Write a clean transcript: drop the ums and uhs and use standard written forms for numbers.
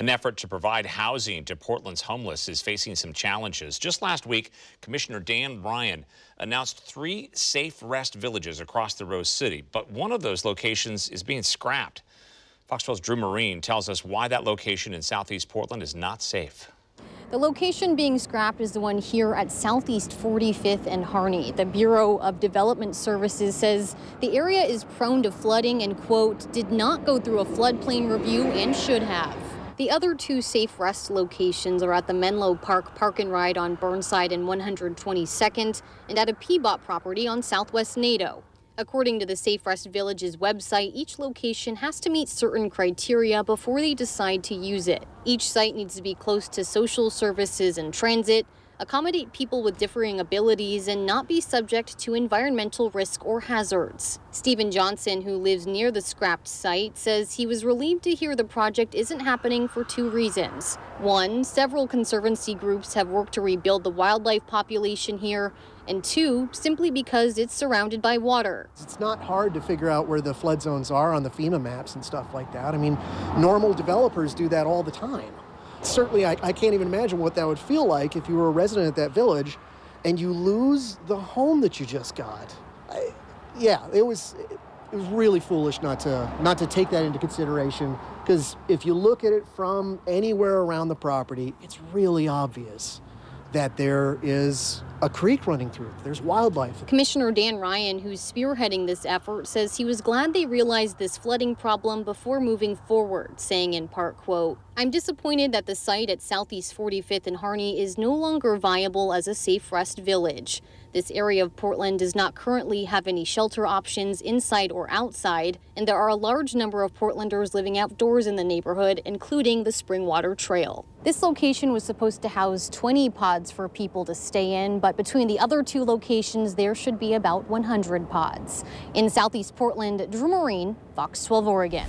An effort to provide housing to Portland's homeless is facing some challenges. Just last week, Commissioner Dan Ryan announced 3 safe rest villages across the Rose City, but one of those locations is being scrapped. Fox 12's Drew Marine tells us why that location in Southeast Portland is not safe. The location being scrapped is the one here at Southeast 45th and Harney. The Bureau of Development Services says the area is prone to flooding and, quote, did not go through a floodplain review and should have. The other 2 safe rest locations are at the Menlo Park Park and Ride on Burnside and 122nd and at a Peabot property on Southwest Nadeau. According to the Safe Rest Village's website, each location has to meet certain criteria before they decide to use it. Each site needs to be close to social services and transit, accommodate people with differing abilities, and not be subject to environmental risk or hazards. Stephen Johnson, who lives near the scrapped site, says he was relieved to hear the project isn't happening for 2 reasons. 1, several conservancy groups have worked to rebuild the wildlife population here, and 2, simply because it's surrounded by water. It's not hard to figure out where the flood zones are on the FEMA maps and stuff like that. I mean, normal developers do that all the time. Certainly, I can't even imagine what that would feel like if you were a resident at that village and you lose the home that you just got. It was really foolish not to take that into consideration, because if you look at it from anywhere around the property, it's really obvious that there is a creek running through it. There's wildlife. Commissioner Dan Ryan, who's spearheading this effort, says he was glad they realized this flooding problem before moving forward, saying in part, quote, "I'm disappointed that the site at Southeast 45th and Harney is no longer viable as a safe rest village. This area of Portland does not currently have any shelter options inside or outside, and there are a large number of Portlanders living outdoors in the neighborhood, including the Springwater Trail." This location was supposed to house 20 pods for people to stay in, but between the other 2 locations, there should be about 100 pods. In Southeast Portland, Drew Marine, Fox 12 Oregon.